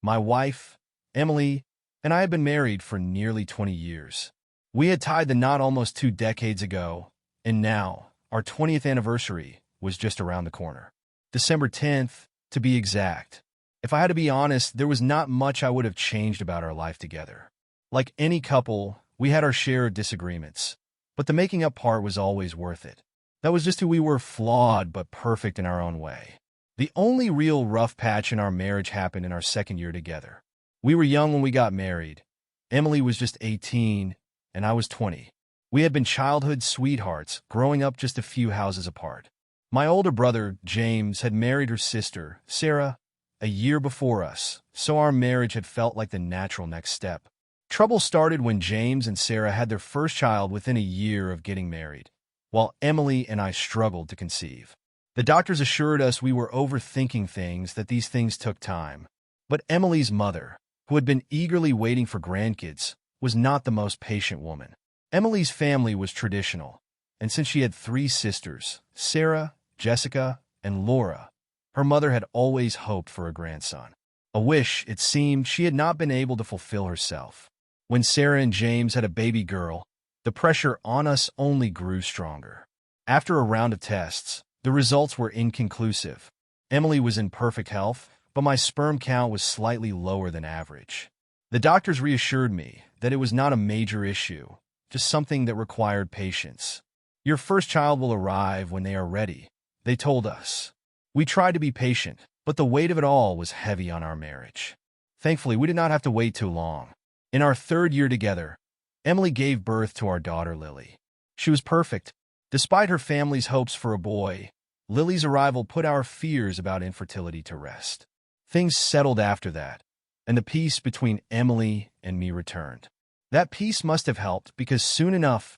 My wife, Emily, and I had been married for nearly 20 years. We had tied the knot almost 2 decades ago, and now, our 20th anniversary was just around the corner. December 10th, to be exact. If I had to be honest, there was not much I would have changed about our life together. Like any couple, we had our share of disagreements, but the making up part was always worth it. That was just who we were, flawed but perfect in our own way. The only real rough patch in our marriage happened in our second year together. We were young when we got married. Emily was just 18, and I was 20. We had been childhood sweethearts, growing up just a few houses apart. My older brother, James, had married her sister, Sarah, a year before us, so our marriage had felt like the natural next step. Trouble started when James and Sarah had their first child within a year of getting married, while Emily and I struggled to conceive. The doctors assured us we were overthinking things, that these things took time. But Emily's mother, who had been eagerly waiting for grandkids, was not the most patient woman. Emily's family was traditional, and since she had 3 sisters, Sarah, Jessica, and Laura, her mother had always hoped for a grandson. A wish, it seemed, she had not been able to fulfill herself. When Sarah and James had a baby girl, the pressure on us only grew stronger. After a round of tests, the results were inconclusive. Emily was in perfect health, but my sperm count was slightly lower than average. The doctors reassured me that it was not a major issue, just something that required patience. Your first child will arrive when they are ready, they told us. We tried to be patient, but the weight of it all was heavy on our marriage. Thankfully, we did not have to wait too long. In our 3rd year together, Emily gave birth to our daughter, Lily. She was perfect. Despite her family's hopes for a boy, Lily's arrival put our fears about infertility to rest. Things settled after that, and the peace between Emily and me returned. That peace must have helped because soon enough,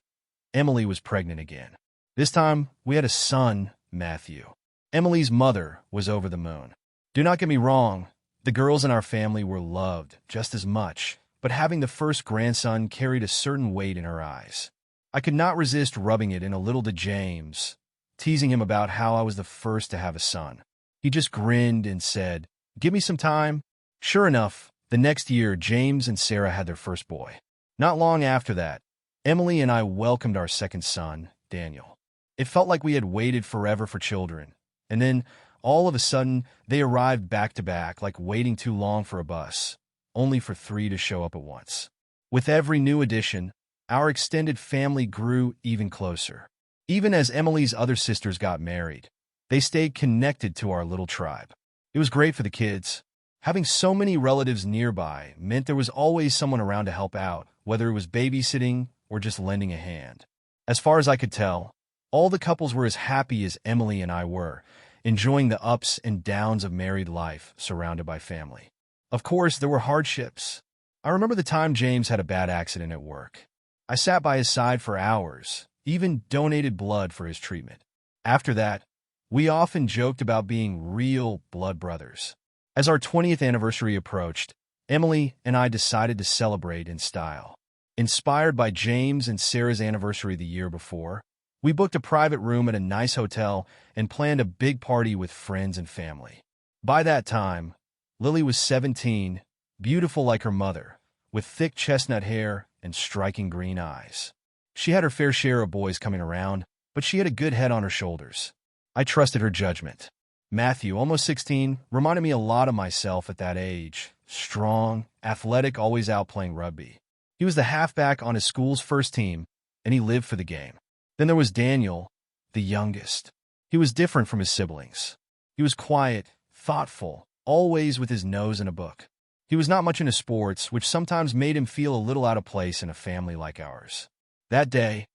Emily was pregnant again. This time, we had a son, Matthew. Emily's mother was over the moon. Do not get me wrong, the girls in our family were loved just as much, but having the first grandson carried a certain weight in her eyes. I could not resist rubbing it in a little to James, teasing him about how I was the first to have a son. He just grinned and said, "Give me some time." Sure enough, the next year, James and Sarah had their first boy. Not long after that, Emily and I welcomed our second son, Daniel. It felt like we had waited forever for children, and then, all of a sudden, they arrived back to back, like waiting too long for a bus, only for 3 to show up at once. With every new addition, our extended family grew even closer. Even as Emily's other sisters got married, they stayed connected to our little tribe. It was great for the kids. Having so many relatives nearby meant there was always someone around to help out, whether it was babysitting or just lending a hand. As far as I could tell, all the couples were as happy as Emily and I were, enjoying the ups and downs of married life surrounded by family. Of course, there were hardships. I remember the time James had a bad accident at work. I sat by his side for hours, even donated blood for his treatment. After that, we often joked about being real blood brothers. As our 20th anniversary approached, Emily and I decided to celebrate in style. Inspired by James and Sarah's anniversary the year before, we booked a private room at a nice hotel and planned a big party with friends and family. By that time, Lily was 17, beautiful like her mother, with thick chestnut hair and striking green eyes. She had her fair share of boys coming around, but she had a good head on her shoulders. I trusted her judgment. Matthew, almost 16, reminded me a lot of myself at that age. Strong, athletic, always out playing rugby. He was the halfback on his school's first team, and he lived for the game. Then there was Daniel, the youngest. He was different from his siblings. He was quiet, thoughtful, always with his nose in a book. He was not much into sports, which sometimes made him feel a little out of place in a family like ours. That day,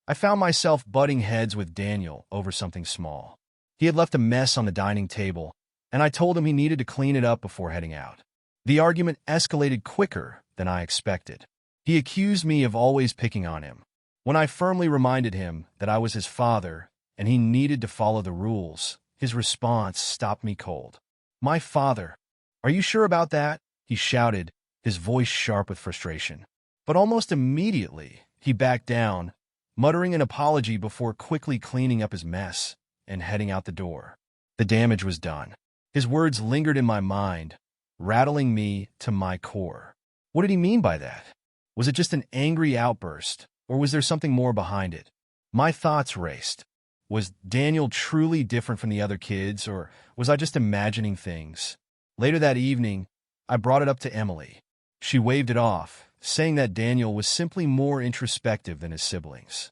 I found myself butting heads with Daniel over something small. He had left a mess on the dining table, and I told him he needed to clean it up before heading out. The argument escalated quicker than I expected. He accused me of always picking on him. When I firmly reminded him that I was his father and he needed to follow the rules, his response stopped me cold. "My father? Are you sure about that?" he shouted, his voice sharp with frustration. But almost immediately, he backed down, muttering an apology before quickly cleaning up his mess and heading out the door. The damage was done. His words lingered in my mind, rattling me to my core. What did he mean by that? Was it just an angry outburst, or was there something more behind it? My thoughts raced. Was Daniel truly different from the other kids, or was I just imagining things? Later that evening, I brought it up to Emily. She waved it off, saying that Daniel was simply more introspective than his siblings.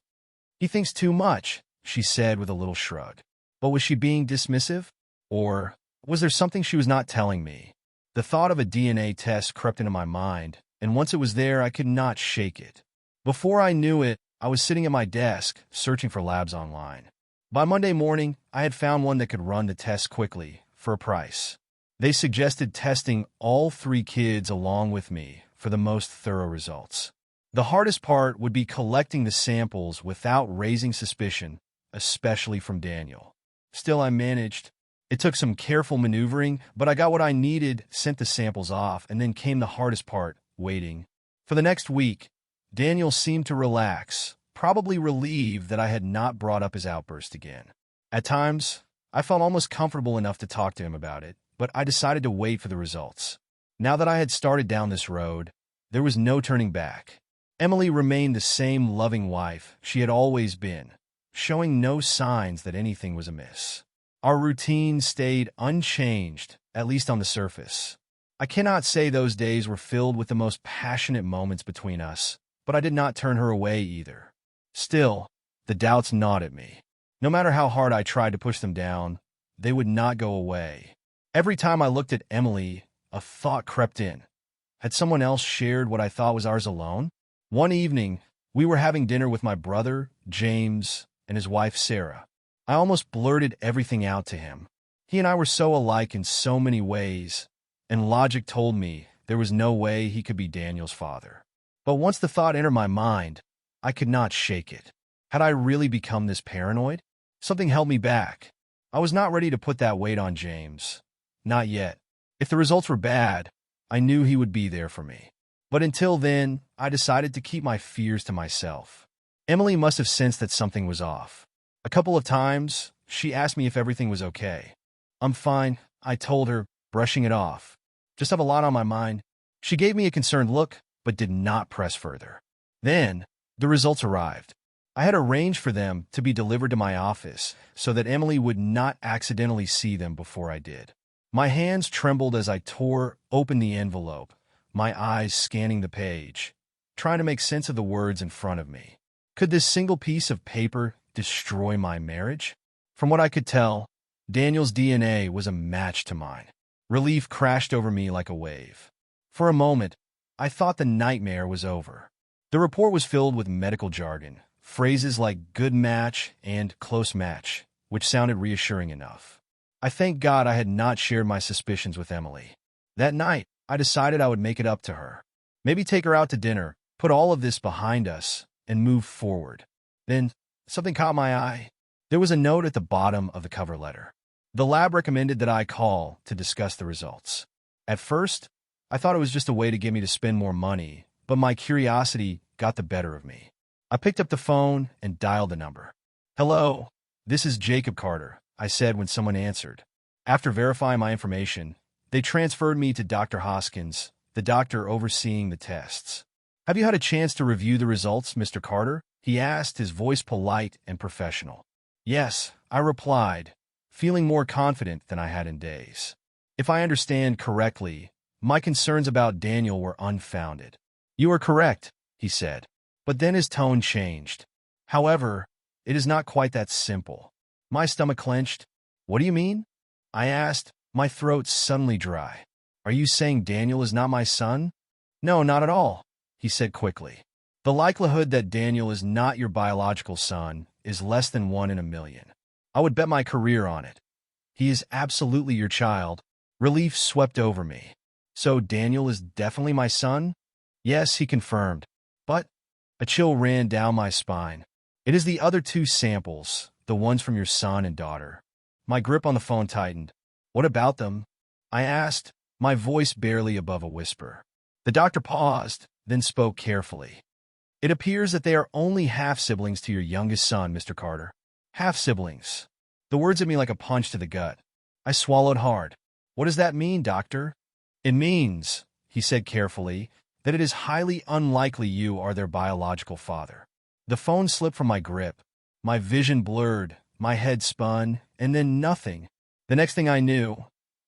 He thinks too much, she said with a little shrug. But was she being dismissive? Or was there something she was not telling me? The thought of a DNA test crept into my mind, and once it was there, I could not shake it. Before I knew it, I was sitting at my desk, searching for labs online. By Monday morning, I had found one that could run the test quickly, for a price. They suggested testing all 3 kids along with me for the most thorough results. The hardest part would be collecting the samples without raising suspicion, especially from Daniel. Still, I managed. It took some careful maneuvering, but I got what I needed, sent the samples off, and then came the hardest part, waiting. For the next week, Daniel seemed to relax, probably relieved that I had not brought up his outburst again. At times, I felt almost comfortable enough to talk to him about it, but I decided to wait for the results. Now that I had started down this road, there was no turning back. Emily remained the same loving wife she had always been, showing no signs that anything was amiss. Our routine stayed unchanged, at least on the surface. I cannot say those days were filled with the most passionate moments between us, but I did not turn her away either. Still, the doubts gnawed at me. No matter how hard I tried to push them down, they would not go away. Every time I looked at Emily, a thought crept in. Had someone else shared what I thought was ours alone? One evening, we were having dinner with my brother, James, and his wife, Sarah. I almost blurted everything out to him. He and I were so alike in so many ways, and logic told me there was no way he could be Daniel's father. But once the thought entered my mind, I could not shake it. Had I really become this paranoid? Something held me back. I was not ready to put that weight on James. Not yet. If the results were bad, I knew he would be there for me. But until then, I decided to keep my fears to myself. Emily must have sensed that something was off. A couple of times, she asked me if everything was okay. I'm fine, I told her, brushing it off. Just have a lot on my mind. She gave me a concerned look, but did not press further. Then, the results arrived. I had arranged for them to be delivered to my office so that Emily would not accidentally see them before I did. My hands trembled as I tore open the envelope, my eyes scanning the page, trying to make sense of the words in front of me. Could this single piece of paper destroy my marriage? From what I could tell, Daniel's DNA was a match to mine. Relief crashed over me like a wave. For a moment, I thought the nightmare was over. The report was filled with medical jargon, phrases like good match and close match, which sounded reassuring enough. I thank God I had not shared my suspicions with Emily. That night, I decided I would make it up to her. Maybe take her out to dinner, put all of this behind us, and move forward. Then, something caught my eye. There was a note at the bottom of the cover letter. The lab recommended that I call to discuss the results. At first, I thought it was just a way to get me to spend more money, but my curiosity got the better of me. I picked up the phone and dialed the number. "Hello, this is Jacob Carter," I said when someone answered. After verifying my information, they transferred me to Dr. Hoskins, the doctor overseeing the tests. "Have you had a chance to review the results, Mr. Carter?" he asked, his voice polite and professional. "Yes," I replied, feeling more confident than I had in days. "If I understand correctly, my concerns about Daniel were unfounded." "You are correct," he said. But then his tone changed. "However, it is not quite that simple." My stomach clenched. "What do you mean?" I asked, my throat suddenly dry. "Are you saying Daniel is not my son?" "No, not at all," he said quickly. "The likelihood that Daniel is not your biological son is less than 1 in a million. I would bet my career on it. He is absolutely your child." Relief swept over me. "So Daniel is definitely my son?" "Yes," he confirmed. "But—" a chill ran down my spine. "It is the other 2 samples, the ones from your son and daughter." My grip on the phone tightened. "What about them?" I asked, my voice barely above a whisper. The doctor paused, then spoke carefully. "It appears that they are only half-siblings to your youngest son, Mr. Carter." "Half-siblings." The words hit me like a punch to the gut. I swallowed hard. "What does that mean, doctor?" It means, he said carefully, that it is highly unlikely you are their biological father. The phone slipped from my grip. My vision blurred, my head spun, and then nothing. The next thing I knew,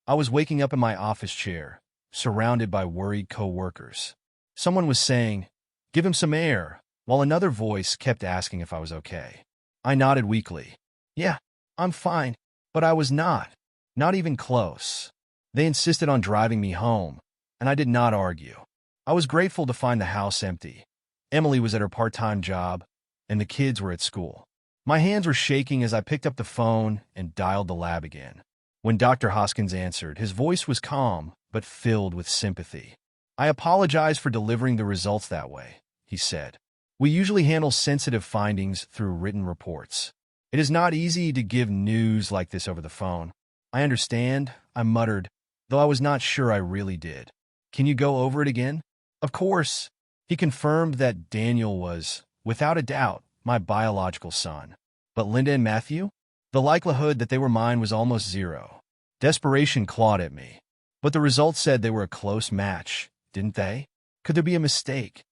I was waking up in my office chair, surrounded by worried co-workers. Someone was saying, "Give him some air," while another voice kept asking if I was okay. I nodded weakly. "Yeah, I'm fine." But I was not. Not even close. They insisted on driving me home, and I did not argue. I was grateful to find the house empty. Emily was at her part-time job, and the kids were at school. My hands were shaking as I picked up the phone and dialed the lab again. When Dr. Hoskins answered, his voice was calm, but filled with sympathy. "I apologize for delivering the results that way," he said. "We usually handle sensitive findings through written reports. It is not easy to give news like this over the phone." "I understand," I muttered, though I was not sure I really did. "Can you go over it again?" "Of course." He confirmed that Daniel was, without a doubt, my biological son. But Linda and Matthew? The likelihood that they were mine was almost zero. Desperation clawed at me. But the results said they were a close match, didn't they? Could there be a mistake?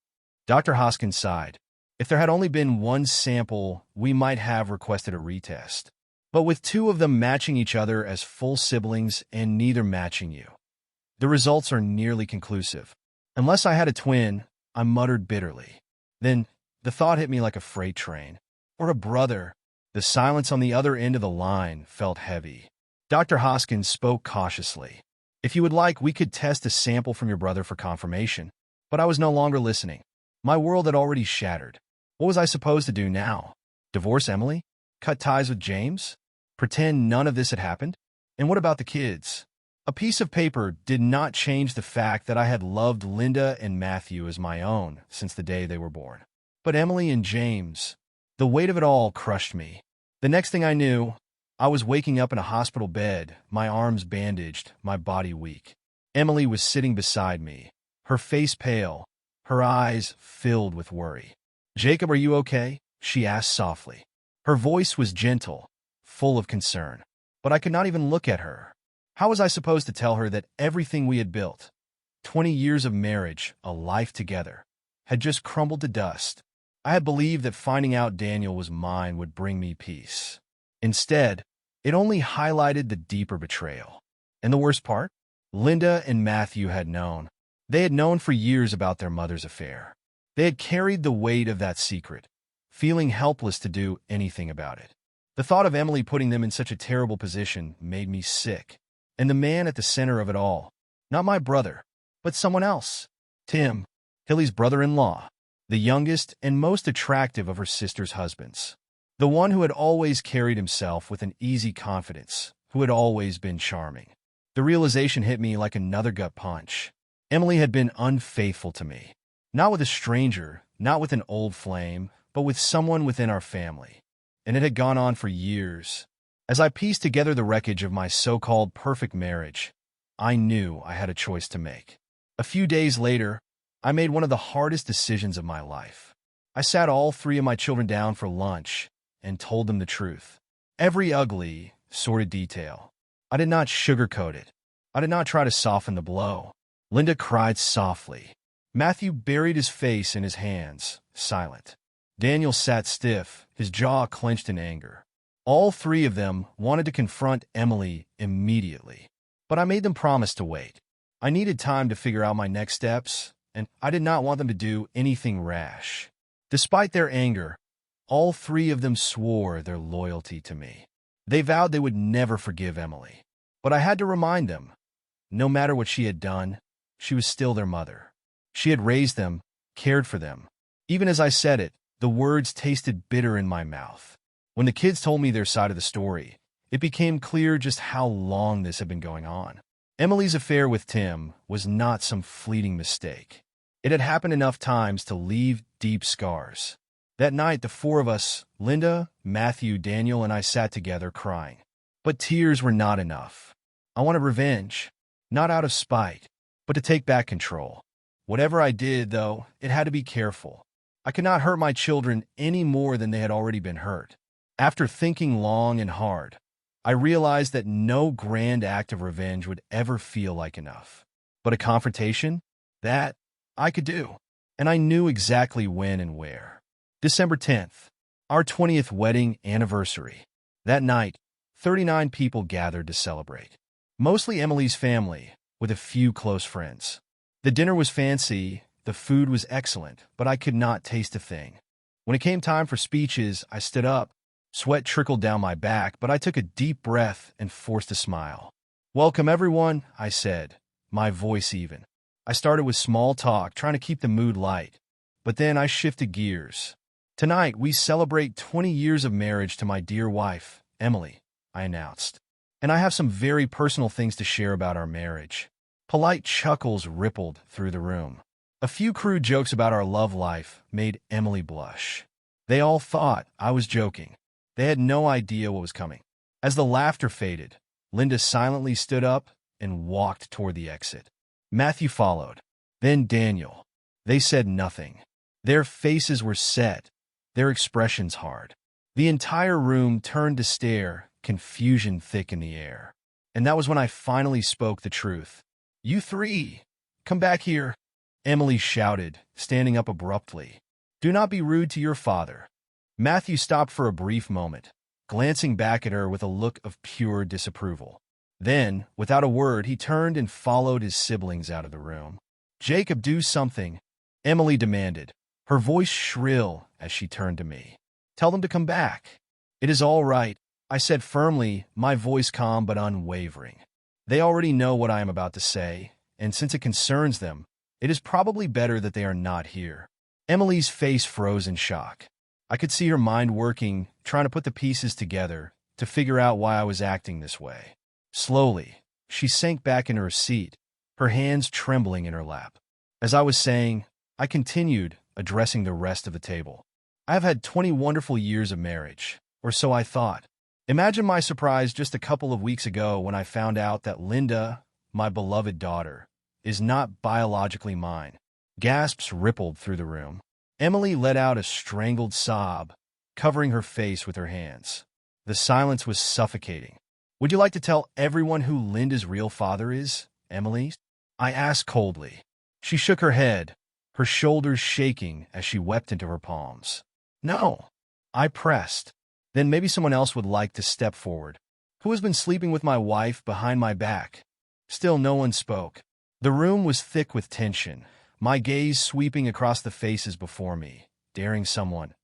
Dr. Hoskins sighed. "If there had only been one sample, we might have requested a retest. But with two of them matching each other as full siblings and neither matching you, the results are nearly conclusive. Unless I had a twin," I muttered bitterly. Then the thought hit me like a freight train. Or a brother. The silence on the other end of the line felt heavy. Dr. Hoskins spoke cautiously. "If you would like, we could test a sample from your brother for confirmation." But I was no longer listening. My world had already shattered. What was I supposed to do now? Divorce Emily? Cut ties with James? Pretend none of this had happened? And what about the kids? A piece of paper did not change the fact that I had loved Linda and Matthew as my own since the day they were born. But Emily and James, the weight of it all crushed me. The next thing I knew, I was waking up in a hospital bed, my arms bandaged, my body weak. Emily was sitting beside me, her face pale, her eyes filled with worry. "Jacob, are you okay?" she asked softly. Her voice was gentle, full of concern. But I could not even look at her. How was I supposed to tell her that everything we had built, 20 years of marriage, a life together, had just crumbled to dust? I had believed that finding out Daniel was mine would bring me peace. Instead, it only highlighted the deeper betrayal. And the worst part? Linda and Matthew had known. They had known for years about their mother's affair. They had carried the weight of that secret, feeling helpless to do anything about it. The thought of Emily putting them in such a terrible position made me sick. And the man at the center of it all, not my brother, but someone else. Tim, Hilly's brother-in-law, the youngest and most attractive of her sister's husbands. The one who had always carried himself with an easy confidence, who had always been charming. The realization hit me like another gut punch. Emily had been unfaithful to me. Not with a stranger, not with an old flame, but with someone within our family. And it had gone on for years. As I pieced together the wreckage of my so-called perfect marriage, I knew I had a choice to make. A few days later, I made one of the hardest decisions of my life. I sat all three of my children down for lunch and told them the truth. Every ugly, sordid detail. I did not sugarcoat it. I did not try to soften the blow. Linda cried softly. Matthew buried his face in his hands, silent. Daniel sat stiff, his jaw clenched in anger. All three of them wanted to confront Emily immediately. But I made them promise to wait. I needed time to figure out my next steps, and I did not want them to do anything rash. Despite their anger, all three of them swore their loyalty to me. They vowed they would never forgive Emily. But I had to remind them, no matter what she had done, she was still their mother. She had raised them, cared for them. Even as I said it, the words tasted bitter in my mouth. When the kids told me their side of the story, it became clear just how long this had been going on. Emily's affair with Tim was not some fleeting mistake. It had happened enough times to leave deep scars. That night, the four of us, Linda, Matthew, Daniel, and I sat together crying. But tears were not enough. I wanted revenge, not out of spite, but to take back control. Whatever I did, though, it had to be careful. I could not hurt my children any more than they had already been hurt. After thinking long and hard, I realized that no grand act of revenge would ever feel like enough. But a confrontation? That I could do. And I knew exactly when and where. December 10th, our 20th wedding anniversary. That night, 39 people gathered to celebrate. Mostly Emily's family, with a few close friends. The dinner was fancy, the food was excellent, but I could not taste a thing. When it came time for speeches, I stood up. Sweat trickled down my back, but I took a deep breath and forced a smile. "Welcome, everyone," I said, my voice even. I started with small talk, trying to keep the mood light. But then I shifted gears. "Tonight, we celebrate 20 years of marriage to my dear wife, Emily," I announced. "And I have some very personal things to share about our marriage." Polite chuckles rippled through the room. A few crude jokes about our love life made Emily blush. They all thought I was joking. They had no idea what was coming. As the laughter faded, Linda silently stood up and walked toward the exit. Matthew followed. Then Daniel. They said nothing. Their faces were set, their expressions hard. The entire room turned to stare, confusion thick in the air. And that was when I finally spoke the truth. "You three, come back here," Emily shouted, standing up abruptly. "Do not be rude to your father." Matthew stopped for a brief moment, glancing back at her with a look of pure disapproval. Then, without a word, he turned and followed his siblings out of the room. "Jacob, do something," Emily demanded, her voice shrill as she turned to me. "Tell them to come back." "It is all right," I said firmly, my voice calm but unwavering. "They already know what I am about to say, and since it concerns them, it is probably better that they are not here." Emily's face froze in shock. I could see her mind working, trying to put the pieces together, to figure out why I was acting this way. Slowly, she sank back into her seat, her hands trembling in her lap. As I was saying, I continued, addressing the rest of the table. "I have had 20 wonderful years of marriage, or so I thought. Imagine my surprise just a couple of weeks ago when I found out that Linda, my beloved daughter, is not biologically mine." Gasps rippled through the room. Emily let out a strangled sob, covering her face with her hands. The silence was suffocating. "Would you like to tell everyone who Linda's real father is, Emily?" I asked coldly. She shook her head, her shoulders shaking as she wept into her palms. "No," I pressed. "Then maybe someone else would like to step forward. Who has been sleeping with my wife behind my back?" Still no one spoke. The room was thick with tension, my gaze sweeping across the faces before me, daring someone,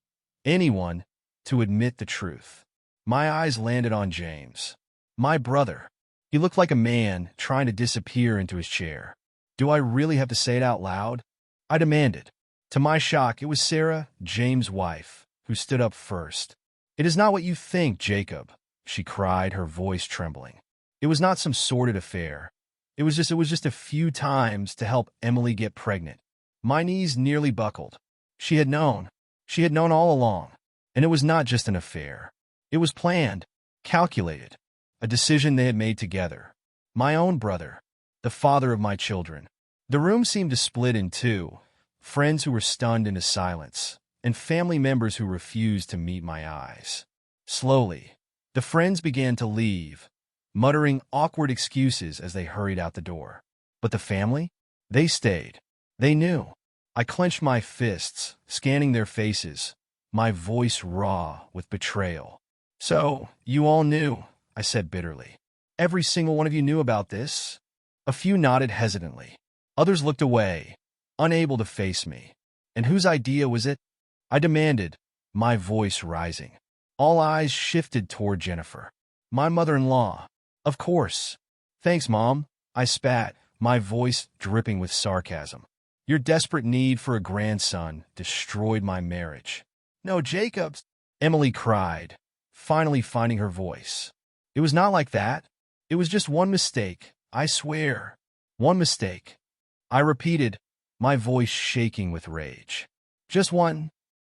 anyone, to admit the truth. My eyes landed on James. My brother. He looked like a man trying to disappear into his chair. "Do I really have to say it out loud?" I demanded. To my shock, it was Sarah, James' wife, who stood up first. "It is not what you think, Jacob," she cried, her voice trembling. "It was not some sordid affair. It was just a few times to help Emily get pregnant." My knees nearly buckled. She had known. She had known all along. And it was not just an affair. It was planned, calculated, a decision they had made together. My own brother, the father of my children. The room seemed to split in two, friends who were stunned into silence, and family members who refused to meet my eyes. Slowly, the friends began to leave, muttering awkward excuses as they hurried out the door. But the family? They stayed. They knew. I clenched my fists, scanning their faces, my voice raw with betrayal. "So, you all knew," I said bitterly. "Every single one of you knew about this?" A few nodded hesitantly. Others looked away, unable to face me. "And whose idea was it?" I demanded, my voice rising. All eyes shifted toward Jennifer. "My mother-in-law." "Of course." "Thanks, Mom," I spat, my voice dripping with sarcasm. "Your desperate need for a grandson destroyed my marriage." "No, Jacob's," Emily cried, finally finding her voice. "It was not like that. It was just one mistake, I swear. One mistake." I repeated, my voice shaking with rage. "Just one?"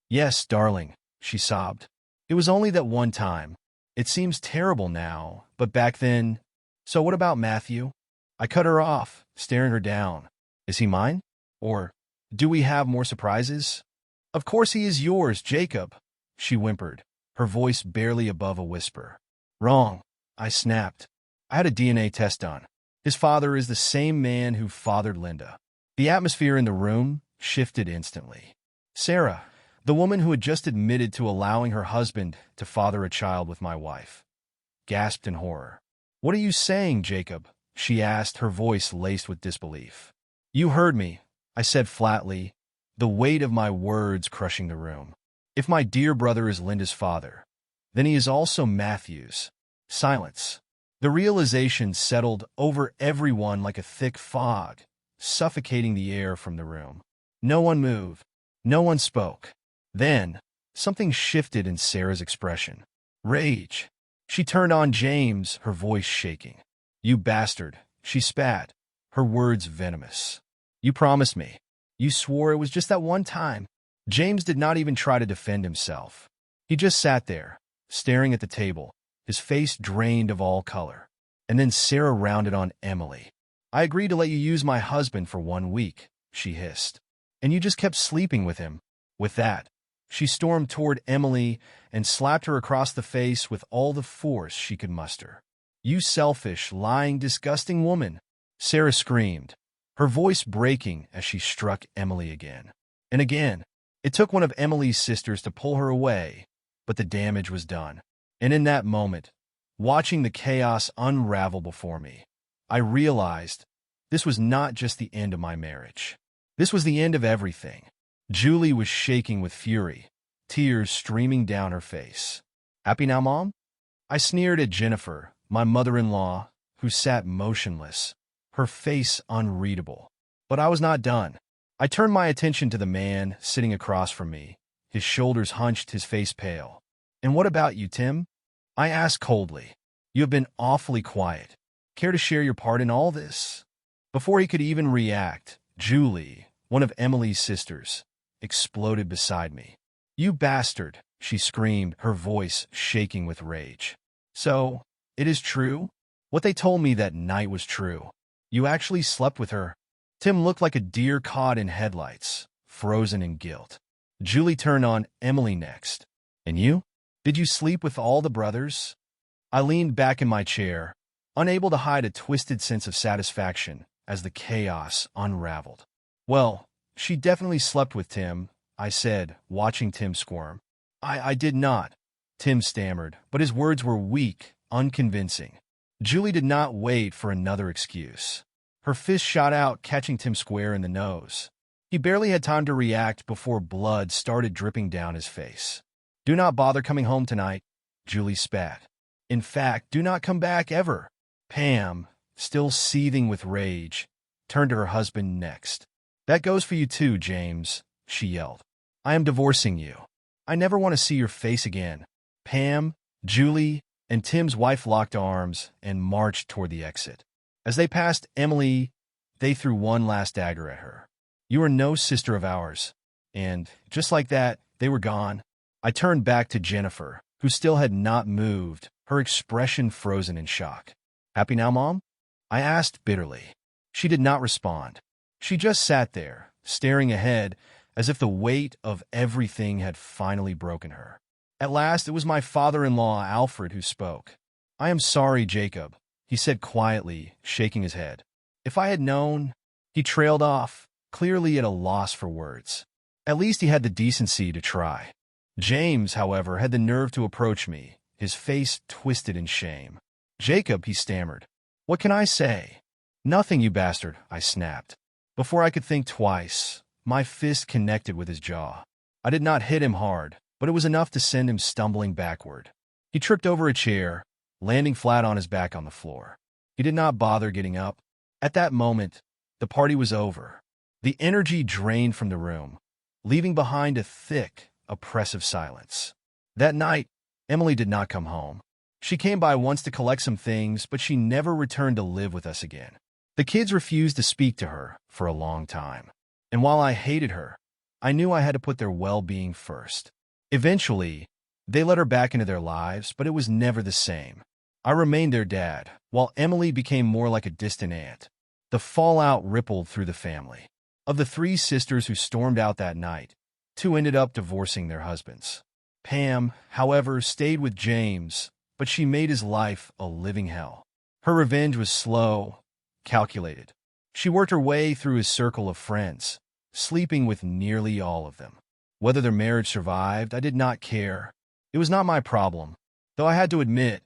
"Yes, darling," she sobbed. "It was only that one time. It seems terrible now, but back then—" "So what about Matthew?" I cut her off, staring her down. "Is he mine? Or do we have more surprises?" "Of course he is yours, Jacob," she whimpered, her voice barely above a whisper. "Wrong," I snapped. "I had a DNA test done. His father is the same man who fathered Linda. The atmosphere in the room shifted instantly. Sarah, the woman who had just admitted to allowing her husband to father a child with my wife, gasped in horror. "What are you saying, Jacob?" she asked, her voice laced with disbelief. "You heard me," I said flatly, the weight of my words crushing the room. "If my dear brother is Linda's father, then he is also Matthew's." Silence. The realization settled over everyone like a thick fog, suffocating the air from the room. No one moved. No one spoke. Then, something shifted in Sarah's expression. Rage. She turned on James, her voice shaking. "You bastard," she spat, her words venomous. "You promised me. You swore it was just that one time." James did not even try to defend himself. He just sat there, staring at the table, his face drained of all color. And then Sarah rounded on Emily. "I agreed to let you use my husband for 1 week," she hissed. "And you just kept sleeping with him." With that, she stormed toward Emily and slapped her across the face with all the force she could muster. "You selfish, lying, disgusting woman!" Sarah screamed, her voice breaking as she struck Emily again. And again, it took one of Emily's sisters to pull her away, but the damage was done. And in that moment, watching the chaos unravel before me, I realized this was not just the end of my marriage. This was the end of everything. Julie was shaking with fury, tears streaming down her face. "Happy now, Mom?" I sneered at Jennifer, my mother-in-law, who sat motionless, her face unreadable. But I was not done. I turned my attention to the man sitting across from me, his shoulders hunched, his face pale. "And what about you, Tim?" I asked coldly. "You have been awfully quiet. Care to share your part in all this?" Before he could even react, Julie, one of Emily's sisters, exploded beside me. "You bastard!" she screamed, her voice shaking with rage. "So, it is true? What they told me that night was true. You actually slept with her?" Tim looked like a deer caught in headlights, frozen in guilt. Julie turned on Emily next. "And you? Did you sleep with all the brothers?" I leaned back in my chair, unable to hide a twisted sense of satisfaction as the chaos unraveled. "Well, she definitely slept with Tim," I said, watching Tim squirm. I did not," Tim stammered, but his words were weak, unconvincing. Julie did not wait for another excuse. Her fist shot out, catching Tim square in the nose. He barely had time to react before blood started dripping down his face. "Do not bother coming home tonight," Julie spat. "In fact, do not come back ever." Pam, still seething with rage, turned to her husband next. "That goes for you too, James," she yelled. "I am divorcing you. I never want to see your face again." Pam, Julie, and Tim's wife locked arms and marched toward the exit. As they passed Emily, they threw one last dagger at her. "You are no sister of ours." And, just like that, they were gone. I turned back to Jennifer, who still had not moved, her expression frozen in shock. "Happy now, Mom?" I asked bitterly. She did not respond. She just sat there, staring ahead, as if the weight of everything had finally broken her. At last, it was my father-in-law, Alfred, who spoke. "I am sorry, Jacob," he said quietly, shaking his head. "If I had known—" He trailed off, clearly at a loss for words. At least he had the decency to try. James, however, had the nerve to approach me, his face twisted in shame. "Jacob," he stammered. "What can I say?" "Nothing, you bastard," I snapped. Before I could think twice, my fist connected with his jaw. I did not hit him hard, but it was enough to send him stumbling backward. He tripped over a chair, landing flat on his back on the floor. He did not bother getting up. At that moment, the party was over. The energy drained from the room, leaving behind a thick, oppressive silence. That night, Emily did not come home. She came by once to collect some things, but she never returned to live with us again. The kids refused to speak to her for a long time. And while I hated her, I knew I had to put their well-being first. Eventually, they let her back into their lives, but it was never the same. I remained their dad, while Emily became more like a distant aunt. The fallout rippled through the family. Of the 3 sisters who stormed out that night, 2 ended up divorcing their husbands. Pam, however, stayed with James, but she made his life a living hell. Her revenge was slow, calculated. She worked her way through his circle of friends, sleeping with nearly all of them. Whether their marriage survived, I did not care. It was not my problem, though I had to admit,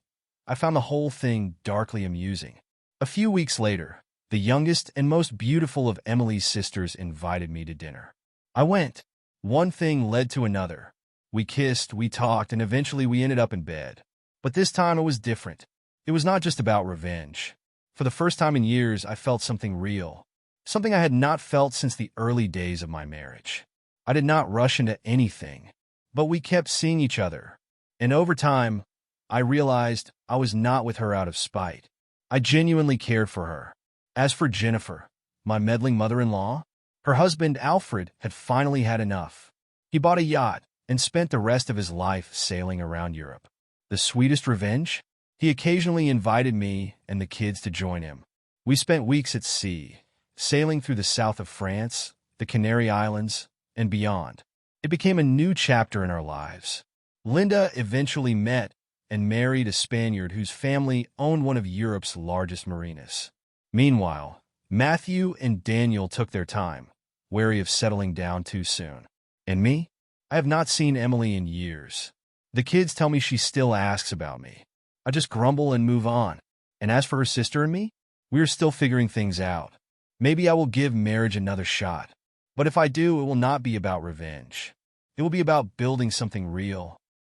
I found the whole thing darkly amusing. A few weeks later, the youngest and most beautiful of Emily's sisters invited me to dinner. I went. One thing led to another. We kissed, we talked, and eventually we ended up in bed. But this time it was different. It was not just about revenge. For the first time in years, I felt something real. Something I had not felt since the early days of my marriage. I did not rush into anything, but we kept seeing each other. And over time, I realized I was not with her out of spite. I genuinely cared for her. As for Jennifer, my meddling mother-in-law, her husband Alfred had finally had enough. He bought a yacht and spent the rest of his life sailing around Europe. The sweetest revenge? He occasionally invited me and the kids to join him. We spent weeks at sea, sailing through the south of France, the Canary Islands, and beyond. It became a new chapter in our lives. Linda eventually met and married a Spaniard whose family owned one of Europe's largest marinas. Meanwhile, Matthew and Daniel took their time, wary of settling down too soon. And me? I have not seen Emily in years. The kids tell me she still asks about me. I just grumble and move on. And as for her sister and me, we are still figuring things out. Maybe I will give marriage another shot. But if I do, it will not be about revenge. It will be about building something real,